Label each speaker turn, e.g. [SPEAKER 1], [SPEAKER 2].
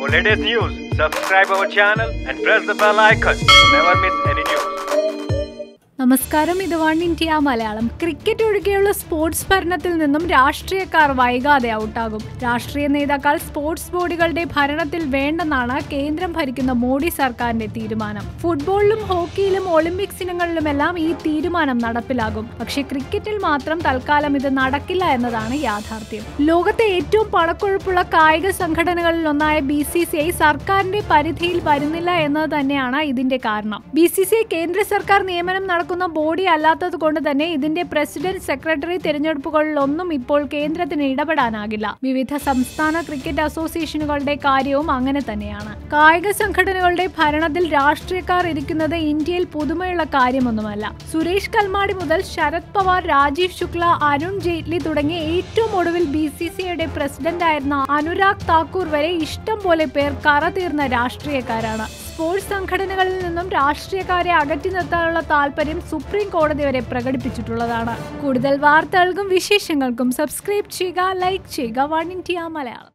[SPEAKER 1] For latest news, subscribe our channel and press the bell icon to never miss any news.
[SPEAKER 2] നമസ്കാരം, ഇത് one India Malayalam. Cricket ഒഴികെയുള്ള sports ഭരണത്തിൽ നിന്നും രാഷ്ട്രീയക്കാർ വൈകാതെ ഔട്ടാകും. രാഷ്ട്രീയ നേതാക്കൾ സ്പോർട്സ് ബോഡികളുടെ ഭരണത്തിൽ വേണ്ടെന്നാണ് കേന്ദ്രം ഭരിക്കുന്ന മോഡി സർക്കാരിന്റെ തീരുമാനം. ഫുട്ബോളിലും ഹോക്കിയിലും ഒളിമ്പിക്സ് ഇനങ്ങളിലുമെല്ലാം ഈ തീരുമാനം നടപ്പിലാകും. പക്ഷേ ക്രിക്കറ്റിൽ മാത്രം തൽക്കാലം ഇത് നടക്കില്ല എന്നതാണ് യാഥാർത്ഥ്യം. ലോകത്തെ ഏറ്റവും പണക്കൊഴുപ്പുള്ള കായിക സംഘടനകളിൽ ഒന്നായ BCCI സർക്കാരിന്റെ പരിധിയിൽ വരുന്നില്ല എന്നത് തന്നെയാണ് ഇതിന്റെ കാരണം. BCCI കേന്ദ്ര സർക്കാർ നിയമനം നടക്കുന്ന ബോഡി അല്ലാത്തത് കൊണ്ട് തന്നെ ഇതിന്റെ പ്രസിഡന്റ്, സെക്രട്ടറി തിരഞ്ഞെടുപ്പുകളിലൊന്നും ഇപ്പോൾ കേന്ദ്രത്തിന് ഇടപെടാനാകില്ല. വിവിധ സംസ്ഥാന ക്രിക്കറ്റ് അസോസിയേഷനുകളുടെ കാര്യവും അങ്ങനെ തന്നെയാണ്. കായിക സംഘടനകളുടെ ഭരണത്തിൽ രാഷ്ട്രീയക്കാർ ഇരിക്കുന്നത് ഇന്ത്യയിൽ പുതുമയുള്ള കാര്യമൊന്നുമല്ല. സുരേഷ് കൽമാടി മുതൽ ശരത് പവാർ, രാജീവ് ശുക്ല, അരുൺ ജെയ്റ്റ്ലി തുടങ്ങിയ ഏറ്റവും ഒടുവിൽ BCCIയുടെ പ്രസിഡന്റായിരുന്ന അനുരാഗ് താക്കൂർ വരെ ഇഷ്ടം പോലെ പേർ കറതീർന്ന രാഷ്ട്രീയക്കാരാണ്. സ്പോർട്സ് സംഘടനകളിൽ നിന്നും രാഷ്ട്രീയക്കാരെ അകറ്റി നിർത്താനുള്ള താല്പര്യം സുപ്രീം കോടതി വരെ പ്രകടിപ്പിച്ചിട്ടുള്ളതാണ്. കൂടുതൽ വാർത്തകൾക്കും വിശേഷങ്ങൾക്കും സബ്സ്ക്രൈബ് ചെയ്യുക, ലൈക്ക് ചെയ്യുക വൺ ഇന്ത്യ മലയാളം.